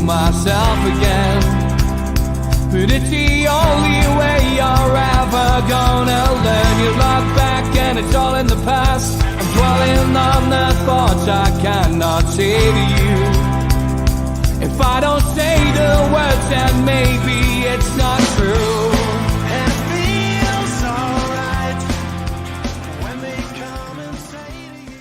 myself again. But it's the only way you're ever gonna learn. You look back and it's all in the past. I'm dwelling on the thoughts I cannot say to you. If I don't say the words, then maybe it's not true. And it feels alright when they come and say to you.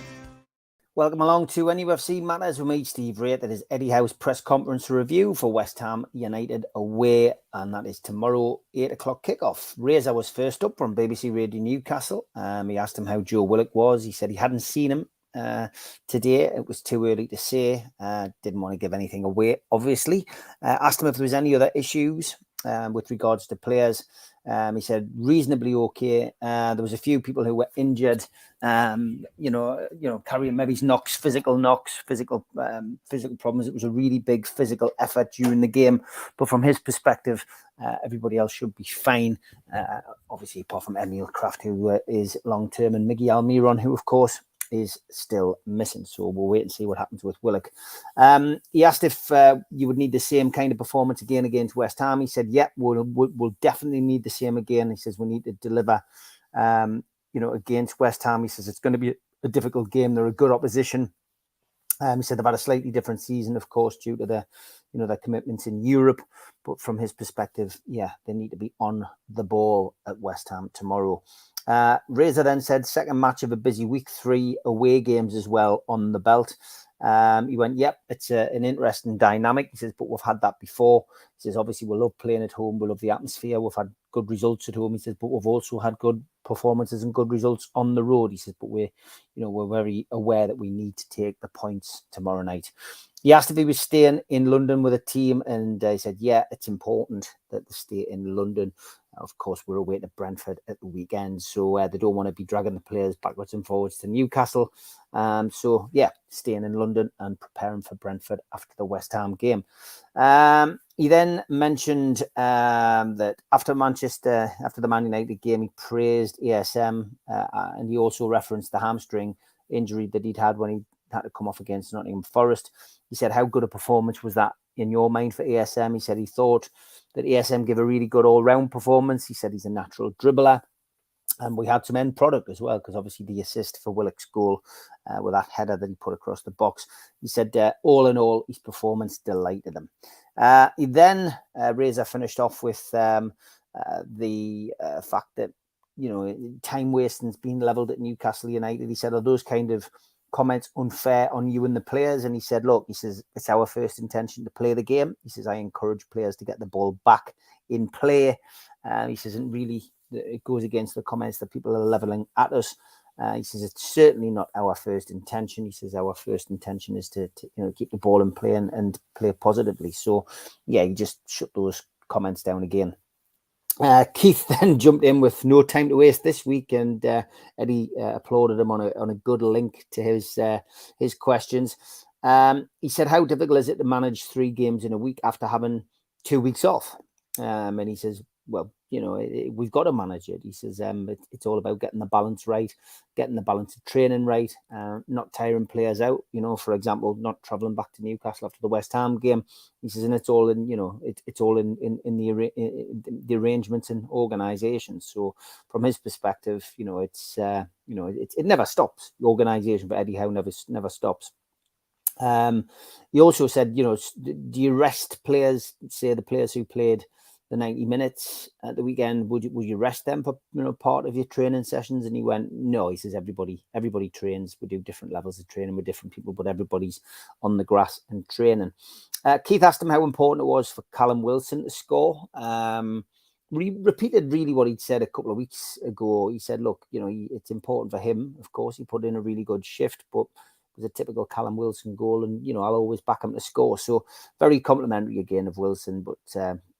Welcome along to NUFC Matters with me, Steve Wright. That is Eddie Howe's press conference review for West Ham United away, and that is tomorrow, 8 o'clock kickoff. Razor was first up from BBC Radio Newcastle. He asked him how Joe Willock was. He said he hadn't seen him today. It was too early to say. Didn't want to give anything away, obviously. Asked him if there was any other issues with regards to players. He said reasonably okay. There was a few people who were injured, carrying maybe knocks, physical problems. It was a really big physical effort during the game, but from his perspective, everybody else should be fine. Obviously, apart from Emil Kraft, who is long term, and Miggy Almiron, who of course is still missing. So we'll wait and see what happens with Willock. He asked if you would need the same kind of performance again against West Ham. He said, yeah, we'll definitely need the same again. He says we need to deliver, against West Ham. He says it's going to be a difficult game. They're a good opposition. He said they've had a slightly different season, of course, due to their commitments in Europe. But from his perspective, yeah, they need to be on the ball at West Ham tomorrow. Razor then said second match of a busy week, 3 away games as well on the belt. He went, yep, it's an interesting dynamic. He says, but we've had that before. He says, obviously, we love playing at home. We love the atmosphere. We've had good results at home. He says, but we've also had good performances and good results on the road. He says, but we're very aware that we need to take the points tomorrow night. He asked if he was staying in London with a team, and he said, yeah, it's important that they stay in London. Of course, we're away to Brentford at the weekend, so they don't want to be dragging the players backwards and forwards to Newcastle. So, yeah, staying in London and preparing for Brentford after the West Ham game. He then mentioned that after the Man United game, he praised ASM, and he also referenced the hamstring injury that he'd had when he had to come off against Nottingham Forest. He said, how good a performance was that in your mind for ASM? He said he thought that ASM gave a really good all-round performance. He said he's a natural dribbler. And we had some end product as well, because obviously the assist for Willock's goal with that header that he put across the box. He said, all in all, his performance delighted him. He then, Razor finished off with the fact that, time wasting's been levelled at Newcastle United. He said, are those kind of comments unfair on you and the players? And he said, look, he says, it's our first intention to play the game. He says, I encourage players to get the ball back in play. He says, and really, it goes against the comments that people are levelling at us. He says, it's certainly not our first intention. He says, our first intention is to keep the ball in play and play positively. So, yeah, he just shut those comments down again. Keith then jumped in with no time to waste this week, and Eddie applauded him on a good link to his questions. He said, how difficult is it to manage 3 games in a week after having 2 weeks off? And he says, well, we've got to manage it. He says, it's all about getting the balance right, getting the balance of training right, not tiring players out, for example, not travelling back to Newcastle after the West Ham game. He says, and it's all in, it's all in the arrangements and organisation. So from his perspective, it never stops. The organisation for Eddie Howe never stops. He also said, do you rest players, say the players who played the 90 minutes at the weekend, would you rest them for part of your training sessions? And he went, no. He says everybody trains. We do different levels of training with different people, but everybody's on the grass and training. Keith asked him how important it was for Callum Wilson to score. Repeated really what he'd said a couple of weeks ago. He said, look, it's important for him. Of course, he put in a really good shift, but it was a typical Callum Wilson goal, and I'll always back him to score. So very complimentary again of Wilson, but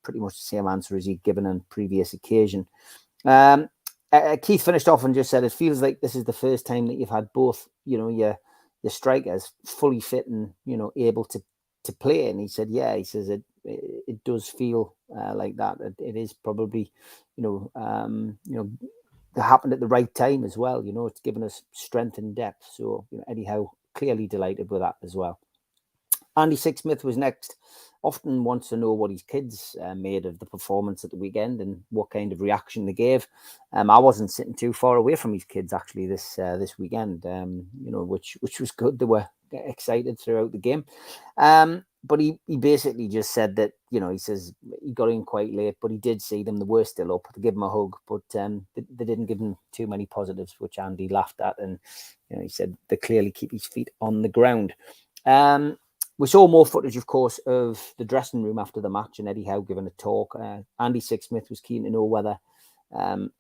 pretty much the same answer as he'd given on previous occasion. Keith finished off and just said, it feels like this is the first time that you've had both, your strikers fully fit and, able to play. And he said, yeah, he says it does feel like that. It is probably, it happened at the right time as well. It's given us strength and depth. So, Eddie Howe clearly delighted with that as well. Andy Sixsmith was next. Often wants to know what his kids made of the performance at the weekend and what kind of reaction they gave. I wasn't sitting too far away from his kids actually this weekend, which was good. They were excited throughout the game. But he basically just said that, he says he got in quite late, but he did see them. They were still up to give him a hug, but they didn't give him too many positives, which Andy laughed at. And, he said they clearly keep his feet on the ground. We saw more footage, of course, of the dressing room after the match and Eddie Howe giving a talk. Andy Sixsmith was keen to know whether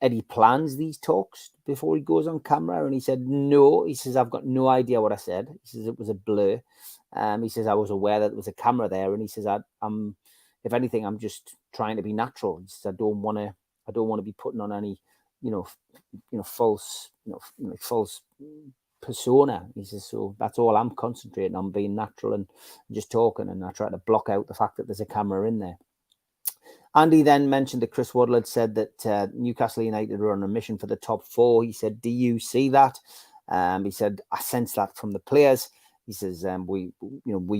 Eddie plans these talks before he goes on camera. And he said, no. He says, I've got no idea what I said. He says, it was a blur. He says, I was aware that there was a camera there. And he says, I'm if anything, I'm just trying to be natural. He says, I don't want to be putting on any, false persona. He says, so that's all I'm concentrating on, being natural and just talking, and I try to block out the fact that there's a camera in there. Andy then mentioned that Chris Waddle had said that Newcastle United are on a mission for the top 4. He said, do you see that? He said, I sense that from the players. He says, we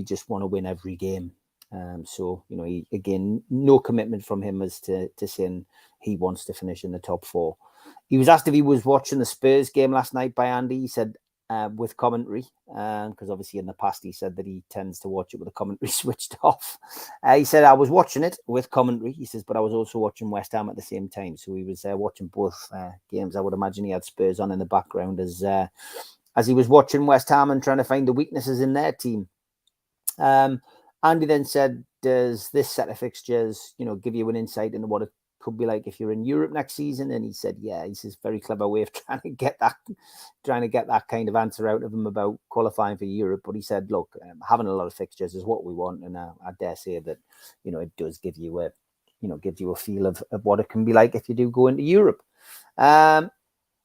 just want to win every game. So, again, no commitment from him as to saying he wants to finish in the top 4. He was asked if he was watching the Spurs game last night by Andy. He said, with commentary, because obviously in the past he said that he tends to watch it with the commentary switched off. He said, I was watching it with commentary. He says, but I was also watching West Ham at the same time. So he was watching both games. I would imagine he had Spurs on in the background as he was watching West Ham and trying to find the weaknesses in their team. Andy then said, does this set of fixtures, give you an insight into what it could be like if you're in Europe next season? And he said, yeah. He says, very clever way of trying to get that kind of answer out of him about qualifying for Europe. But he said, look, having a lot of fixtures is what we want, and I dare say that it does give you a feel of what it can be like if you do go into Europe.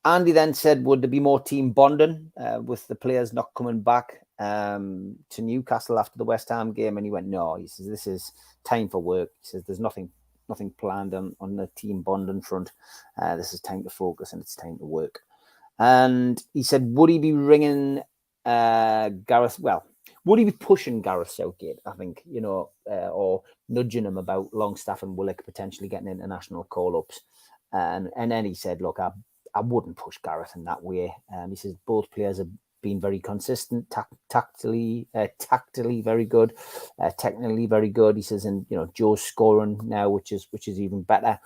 Andy then said, would there be more team bonding with the players not coming back to Newcastle after the West Ham game? And he went, no. He says, this is time for work. He says, there's nothing planned on the team bonding front. This is time to focus and it's time to work. And he said, would he be ringing Gareth? Well, would he be pushing Gareth Southgate, I think, or nudging him about Longstaff and Willock potentially getting international call-ups? And then he said, look, I wouldn't push Gareth in that way. He says both players have been very consistent, tactily very good, technically very good. He says, and Joe's scoring now, which is even better.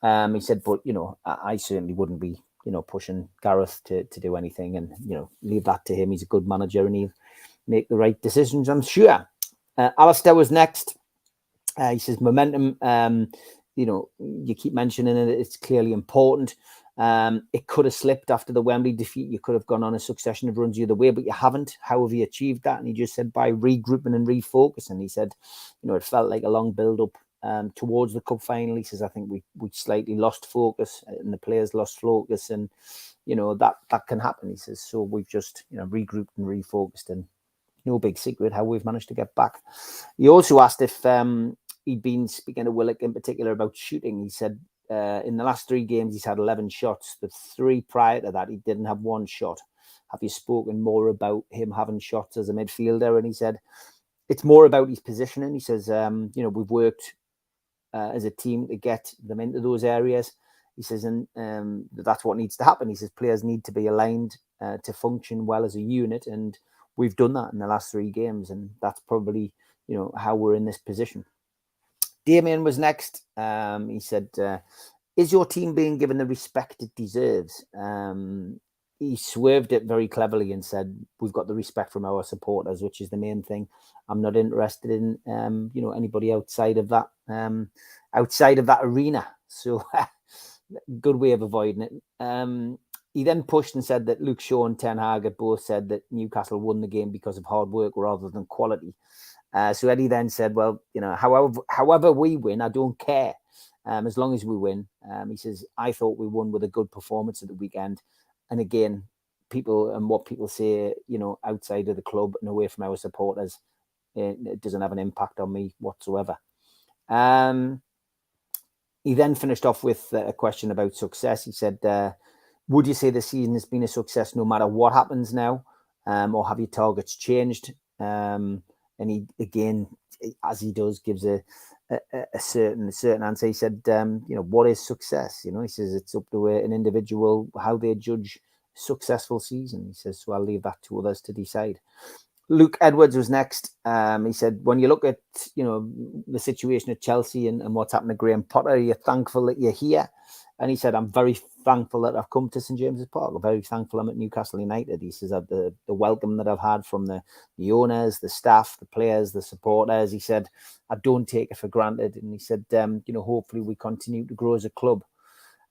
He said, but I certainly wouldn't be pushing Gareth to do anything, and leave that to him. He's a good manager and he'll make the right decisions, I'm sure. Alistair was next. He says momentum. You keep mentioning it. It's clearly important. It could have slipped after the Wembley defeat. You could have gone on a succession of runs the other way, but you haven't. How have you achieved that? And he just said, by regrouping and refocusing. He said, it felt like a long build-up towards the cup final. He says, I think we slightly lost focus and the players lost focus, and that can happen. He says, so we've just regrouped and refocused, and no big secret how we've managed to get back. He also asked if he'd been speaking to Willock in particular about shooting. He said, in the last 3 games, he's had 11 shots. The 3 prior to that, he didn't have 1 shot. Have you spoken more about him having shots as a midfielder? And he said, it's more about his positioning. He says, we've worked as a team to get them into those areas. He says, and that's what needs to happen. He says, players need to be aligned to function well as a unit. And we've done that in the last 3 games. And that's probably, how we're in this position. Damien was next. He said, is your team being given the respect it deserves? He swerved it very cleverly and said, we've got the respect from our supporters, which is the main thing. I'm not interested in, anybody outside of that arena. So good way of avoiding it. He then pushed and said that Luke Shaw and Ten Hag had both said that Newcastle won the game because of hard work rather than quality. So Eddie then said, well, however we win, I don't care. As long as we win. He says, I thought we won with a good performance at the weekend. And again, what people say, outside of the club and away from our supporters, it doesn't have an impact on me whatsoever. He then finished off with a question about success. He said, would you say the season has been a success no matter what happens now? Or have your targets changed? he, again, as he does, gives a certain answer. He said, what is success? He says it's up to an individual how they judge successful season. He says, so I'll leave that to others to decide. Luke Edwards was next. He said, when you look at, the situation at Chelsea and what's happened to Graham Potter, you're thankful that you're here. And he said, I'm very thankful that I've come to St James's Park. I'm very thankful I'm at Newcastle United. He says, the welcome that I've had from the owners, the staff, the players, the supporters. He said, I don't take it for granted. And he said, hopefully we continue to grow as a club.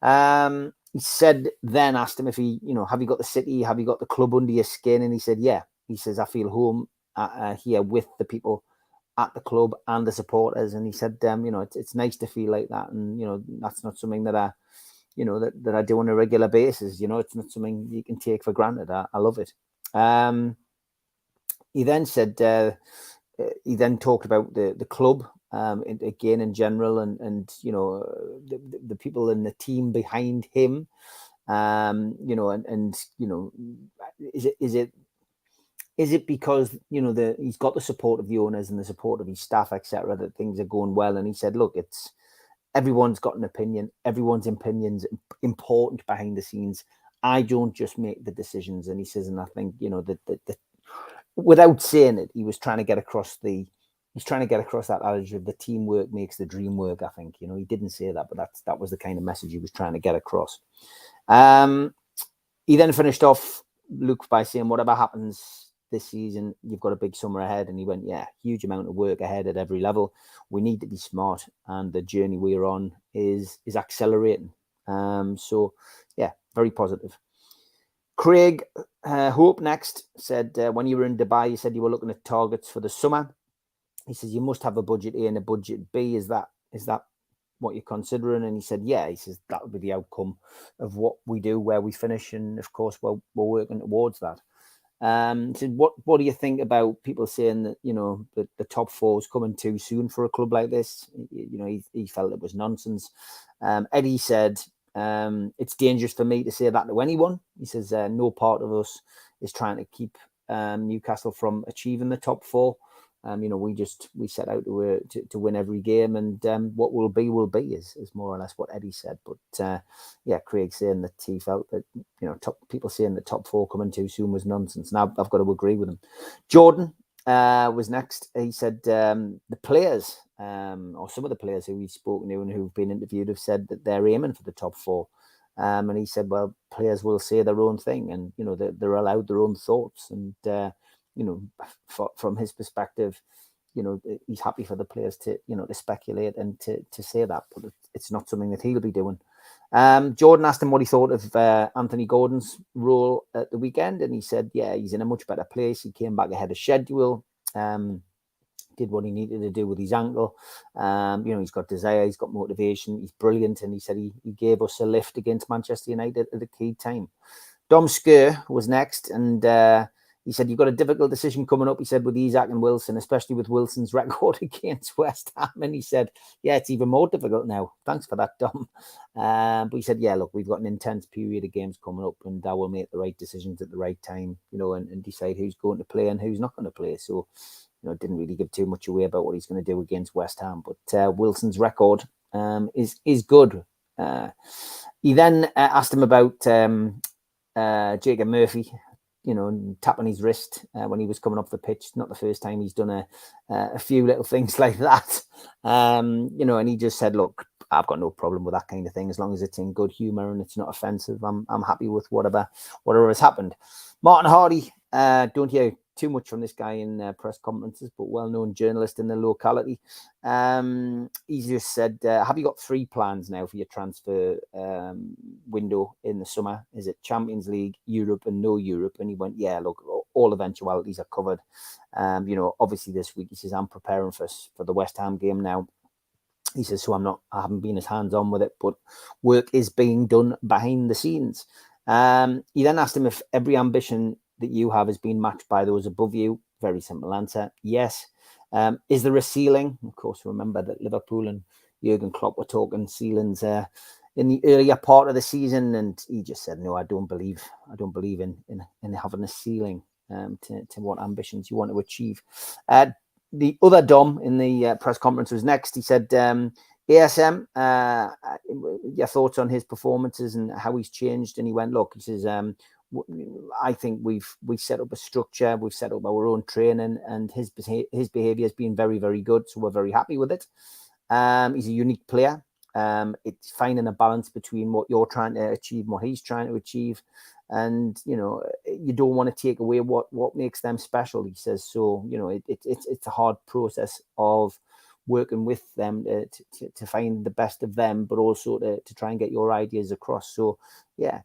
He said, then asked him if he, have you got the city? Have you got the club under your skin? And he said, yeah. He says, I feel home here with the people at the club and the supporters. And he said, it's nice to feel like that. And, that's not something that I, that I do on a regular basis. It's not something you can take for granted. I love it. He then said, he then talked about the club, again, in general, and the people in the team behind him, is it because, he's got the support of the owners and the support of his staff, etc., that things are going well? And he said, look, everyone's got an opinion. Everyone's opinion's important behind the scenes. I don't just make the decisions. And he says, and I think, that without saying it, he was trying to get across that adage of the teamwork makes the dream work. I think, he didn't say that, but that was the kind of message he was trying to get across. He then finished off, Luke, by saying, whatever happens this season, you've got a big summer ahead. And he went, yeah, huge amount of work ahead at every level. We need to be smart, and the journey we're on is accelerating. So yeah, very positive. Craig Hope next said, when you were in Dubai, you said you were looking at targets for the summer. He says, you must have a budget A and a budget B. Is that what you're considering? And he said, yeah. He says that would be the outcome of what we do, where we finish, and of course we're working towards that. So what do you think about people saying that the top four is coming too soon for a club like this? He felt it was nonsense. Eddie said, it's dangerous for me to say that to anyone. He says, no part of us is trying to keep Newcastle from achieving the top four. We set out to win every game, and what will be is more or less what Eddie said. But Craig saying that he felt that people saying the top four coming too soon was nonsense. Now I've got to agree with him. Jordan was next. He said the players, or some of the players who we've spoken to and who've been interviewed, have said that they're aiming for the top four. And he said, well, players will say their own thing, and they're allowed their own thoughts, and from his perspective, he's happy for the players to speculate and to say that, but it's not something that he'll be doing. Jordan asked him what he thought of Anthony Gordon's role at the weekend, and he said, yeah, he's in a much better place. He came back ahead of schedule, did what he needed to do with his ankle. He's got desire, he's got motivation, he's brilliant, and he said he gave us a lift against Manchester United at a key time. Dom Skur was next, and he said, you've got a difficult decision coming up, he said, with Isak and Wilson, especially with Wilson's record against West Ham. And he said, yeah, it's even more difficult now. Thanks for that, Dom. But he said, yeah, look, we've got an intense period of games coming up, and I will make the right decisions at the right time, and decide who's going to play and who's not going to play. So, didn't really give too much away about what he's going to do against West Ham. But Wilson's record is good. He then asked him about Jacob Murphy, tapping his wrist when he was coming off the pitch. Not the first time he's done a few little things like that. And he just said, look, I've got no problem with that kind of thing as long as it's in good humour and it's not offensive. I'm happy with whatever has happened. Martin Hardy, don't hear too much from this guy in press conferences, but well-known journalist in the locality. He just said, have you got 3 plans now for your transfer window in the summer? Is it Champions League, Europe, and no Europe? And he went, yeah, look, all eventualities are covered. Obviously this week, he says, I'm preparing for the West Ham game now. He says, so I haven't been as hands-on with it, but work is being done behind the scenes. He then asked him if every ambition that you have has been matched by those above you. Very simple answer, yes. Is there a ceiling? Of course, remember that Liverpool and Jurgen Klopp were talking ceilings in the earlier part of the season, and he just said, no, I don't believe in having a ceiling to what ambitions you want to achieve. The other Dom in the press conference was next. He said, ASM, your thoughts on his performances and how he's changed. And he went, look, he says, I think we've set up a structure, we've set up our own training, and his behavior has been very, very good. So we're very happy with it. He's a unique player. It's finding a balance between what you're trying to achieve and what he's trying to achieve. And, you know, you don't want to take away what makes them special, he says. So, you know, it's a hard process of working with them to find the best of them, but also to try and get your ideas across. So, yeah.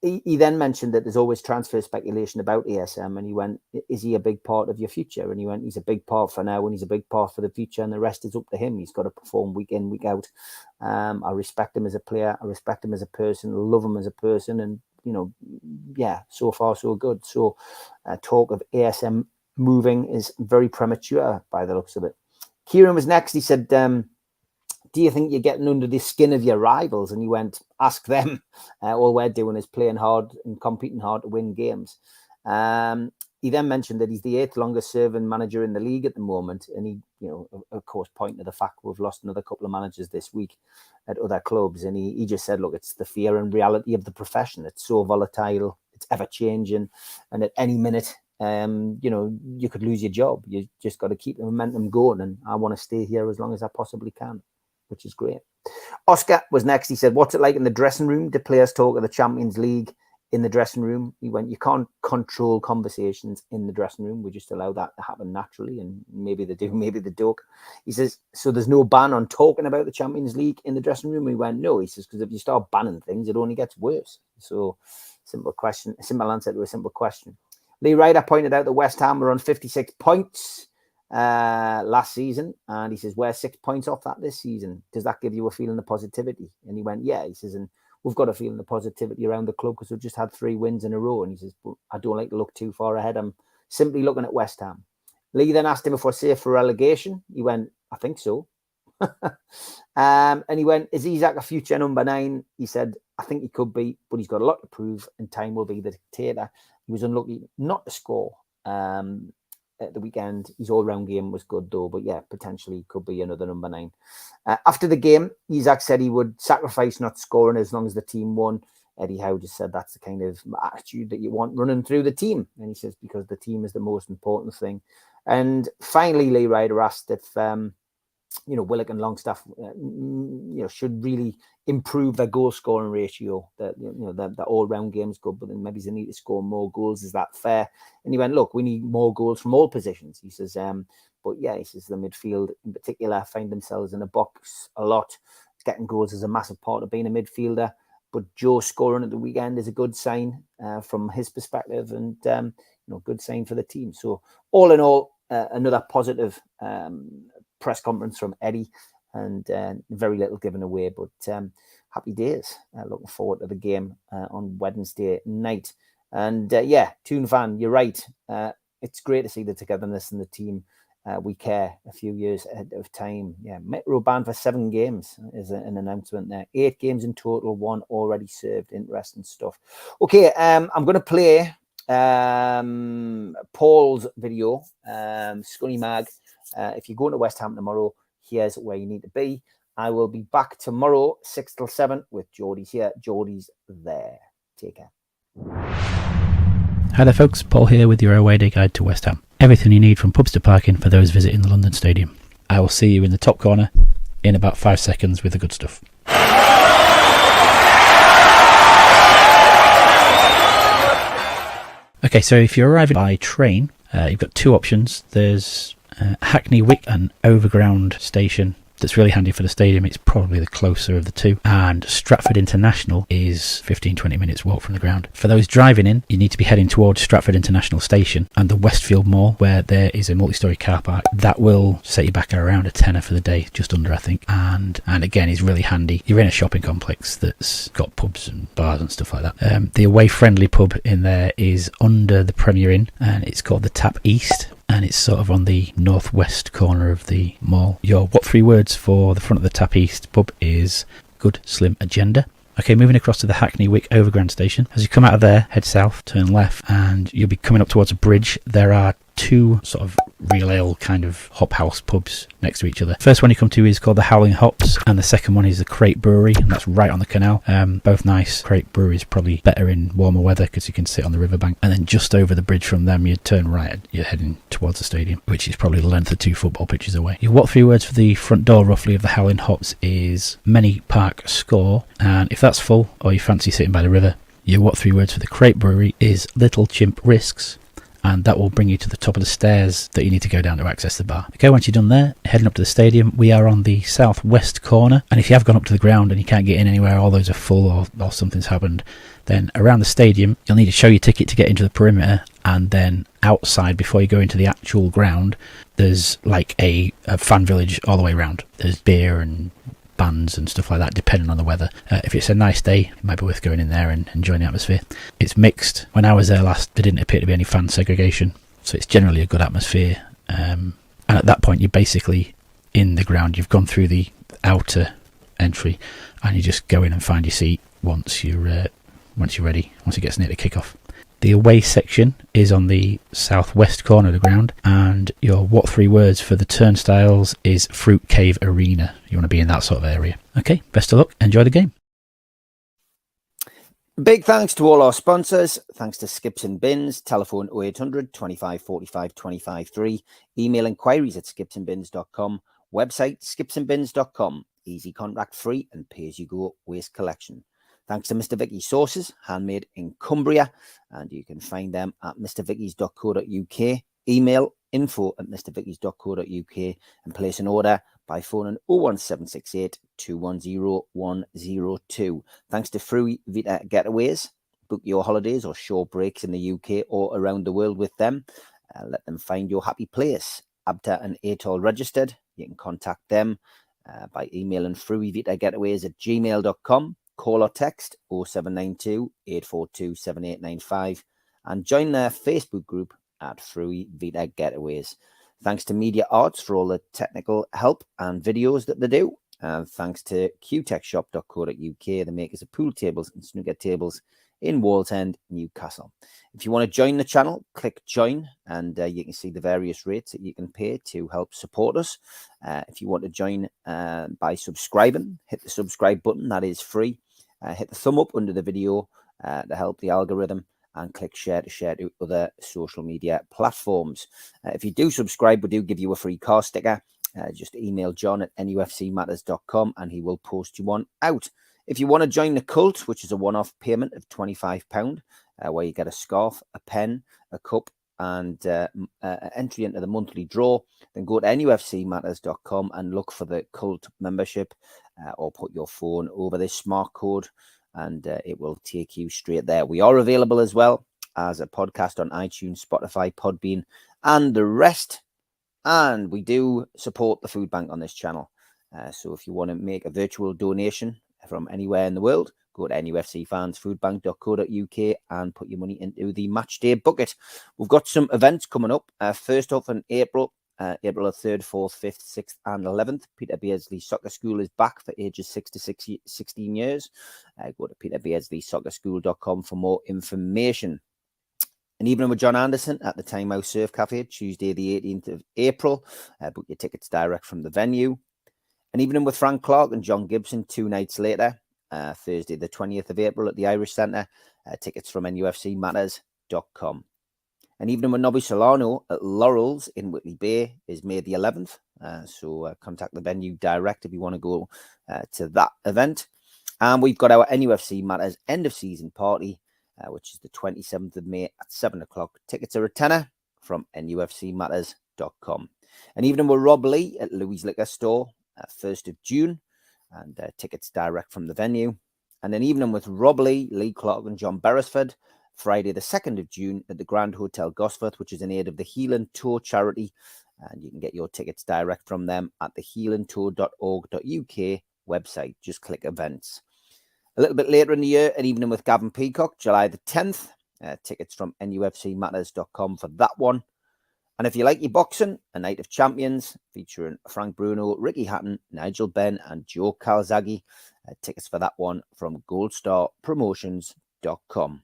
He then mentioned that there's always transfer speculation about ASM, and he went, is he a big part of your future? And he went, he's a big part for now, and he's a big part for the future, and the rest is up to him. He's got to perform week in, week out. I respect him as a player. I respect him as a person. I love him as a person. And, you know, yeah, so far so good. So talk of ASM moving is very premature by the looks of it. Kieran was next. He said, do you think you're getting under the skin of your rivals? And he went, ask them. All we're doing is playing hard and competing hard to win games. He then mentioned that he's the 8th longest serving manager in the league at the moment. And he, you know, of course, pointing to the fact we've lost another couple of managers this week at other clubs. And he just said, look, it's the fear and reality of the profession. It's so volatile. It's ever changing. And at any minute, you know, you could lose your job. You just got to keep the momentum going. And I want to stay here as long as I possibly can, which is great. Oscar was next. He said, what's it like in the dressing room? Do players talk of the Champions League in the dressing room? He went, you can't control conversations in the dressing room. We just allow that to happen naturally. And maybe they do, maybe they don't. He says, so there's no ban on talking about the Champions League in the dressing room? He went, no. He says, because if you start banning things, it only gets worse. So simple answer to a simple question. Lee Ryder pointed out that West Ham were on 56 points last season, and he says, we're 6 points off that this season. Does that give you a feeling of positivity? And he went, yeah. He says, and we've got a feeling of positivity around the club because we've just had 3 wins in a row. And he says, but I don't like to look too far ahead. I'm simply looking at West Ham. Lee then asked him if we're safe for relegation. He went, I think so. And he went, is Isak a future number 9? He said, I think he could be, but he's got a lot to prove and time will be the dictator. He was unlucky not to score at the weekend. His all-round game was good though, but yeah, potentially could be another number 9. After the game, Isak said he would sacrifice not scoring as long as the team won. Eddie Howe just said that's the kind of attitude that you want running through the team. And he says, because the team is the most important thing. And finally, Lee Ryder asked if, you know, Willock and Longstaff, you know, should really improve their goal scoring ratio. That, you know, the all-round game's good, but then maybe they need to score more goals. Is that fair? And he went, look, we need more goals from all positions. He says, but yeah, he says the midfield in particular find themselves in a box a lot. Getting goals is a massive part of being a midfielder. But Joe scoring at the weekend is a good sign from his perspective, and you know, good sign for the team. So all in all, another positive press conference from Eddie, and very little given away, but happy days. Looking forward to the game on Wednesday night. And yeah, Toon fan, you're right. It's great to see the togetherness in the team. We care a few years ahead of time. Yeah, Metro banned for 7 games is an announcement there. 8 games in total, 1 already served. Interesting stuff. Okay, I'm going to play Paul's video, Scunny Mag. If you're going to West Ham tomorrow, here's where you need to be. I will be back tomorrow, 6 till 7, with Geordie's here. Geordie's there. Take care. Hi there folks, Paul here with your away day guide to West Ham. Everything you need from pubs to parking for those visiting the London Stadium. I will see you in the top corner in about 5 seconds with the good stuff. Okay, so if you're arriving by train, you've got 2 options. There's Hackney Wick, an overground station that's really handy for the stadium. It's probably the closer of the 2. And Stratford International is 15-20 minutes walk from the ground. For those driving in, you need to be heading towards Stratford International Station and the Westfield Mall, where there is a multi-storey car park. That will set you back at around a tenner for the day, just under I think. And again, is really handy. You're in a shopping complex that's got pubs and bars and stuff like that. The away-friendly pub in there is under the Premier Inn, and it's called the Tap East. And it's sort of on the northwest corner of the mall. Your what 3 words for the front of the Tap East pub is good, slim agenda. Okay, moving across to the Hackney Wick Overground Station. As you come out of there, head south, turn left, and you'll be coming up towards a bridge. There are two sort of real ale kind of hop house pubs next to each other. First one you come to is called the Howling Hops, and the second one is the Crate Brewery, and that's right on the canal. Both nice. Crate Brewery is probably better in warmer weather because you can sit on the riverbank, and then just over the bridge from them you turn right, you're heading towards the stadium, which is probably the length of 2 football pitches away. Your what 3 words for the front door roughly of the Howling Hops is Many Park Score, and if that's full or you fancy sitting by the river, your what 3 words for the Crate Brewery is Little Chimp Risks, and that will bring you to the top of the stairs that you need to go down to access the bar. Okay, once you're done there, heading up to the stadium, we are on the southwest corner, and if you have gone up to the ground and you can't get in anywhere, all those are full or something's happened, then around the stadium you'll need to show your ticket to get into the perimeter, and then outside before you go into the actual ground there's like a fan village all the way around. There's beer and bands and stuff like that depending on the weather. If it's a nice day, it might be worth going in there and enjoying the atmosphere. It's mixed. When I was there last, there didn't appear to be any fan segregation, so it's generally a good atmosphere, and at that point you're basically in the ground. You've gone through the outer entry and you just go in and find your seat once you're ready, once it gets near the kickoff. The away section is on the southwest corner of the ground, and your what 3 words for the turnstiles is Fruit Cave Arena. You want to be in that sort of area. Okay, best of luck. Enjoy the game. Big thanks to all our sponsors. Thanks to Skips and Bins. Telephone 0800 25 45 25 3. Email inquiries at skipsandbins.com. Website skipsandbins.com. Easy contract free and pay as you go waste collection. Thanks to Mr. Vicky's Sauces, handmade in Cumbria, and you can find them at mrvickys.co.uk. Email info@mrvickys.co.uk and place an order by phoning 01768 210 102. Thanks to Fruity Vita Getaways. Book your holidays or short breaks in the UK or around the world with them. Let them find your happy place. ABTA and ATOL registered. You can contact them by emailing fruityvitagetaways@gmail.com. Call or text 0792 842 7895 and join their Facebook group at Fruity Vita Getaways. Thanks to Media Arts for all the technical help and videos that they do. And thanks to qtechshop.co.uk, the makers of pool tables and snooker tables in Wallsend, Newcastle. If you want to join the channel, click join, and you can see the various rates that you can pay to help support us. If you want to join by subscribing, hit the subscribe button. That is free. Hit the thumb up under the video to help the algorithm, and click share to other social media platforms. If you do subscribe, we do give you a free car sticker. Just email John at nufcmatters.com and he will post you one out. If you want to join the cult, which is a one-off payment of £25, where you get a scarf, a pen, a cup, and entry into the monthly draw, then go to nufcmatters.com and look for the cult membership, or put your phone over this smart code and it will take you straight there. We are available as well as a podcast on iTunes, Spotify, Podbean, and the rest. And we do support the food bank on this channel. So if you want to make a virtual donation from anywhere in the world, go to nufcfansfoodbank.co.uk and put your money into the match day bucket. We've got some events coming up. First off in April, April the 3rd, 4th, 5th, 6th and 11th, Peter Beardsley Soccer School is back for ages 6 to 16 years. Go to peterbeardsley.soccerschool.com for more information. An evening with John Anderson at the Time House Surf Cafe, Tuesday the 18th of April. Book your tickets direct from the venue. An evening with Frank Clark and John Gibson 2 nights later, Thursday the 20th of April at the Irish Centre. Tickets from nufcmatters.com. An evening with Nobby Solano at Laurel's in Whitley Bay is May the 11th. So contact the venue direct if you want to go to that event. And we've got our NUFC Matters end of season party, which is the 27th of May at 7 o'clock. Tickets are a tenner from nufcmatters.com. An evening with Rob Lee at Louis Liquor Store, 1st of June, and tickets direct from the venue. And an evening with Rob Lee, Lee Clark and John Beresford, Friday the 2nd of June at the Grand Hotel Gosforth, which is in aid of the Healing Tour charity. And you can get your tickets direct from them at the healingtour.org.uk website. Just click events. A little bit later in the year, an evening with Gavin Peacock, July the 10th. Tickets from nufcmatters.com for that one. And if you like your boxing, a night of champions featuring Frank Bruno, Ricky Hatton, Nigel Benn and Joe Calzaghe. Tickets for that one from goldstarpromotions.com.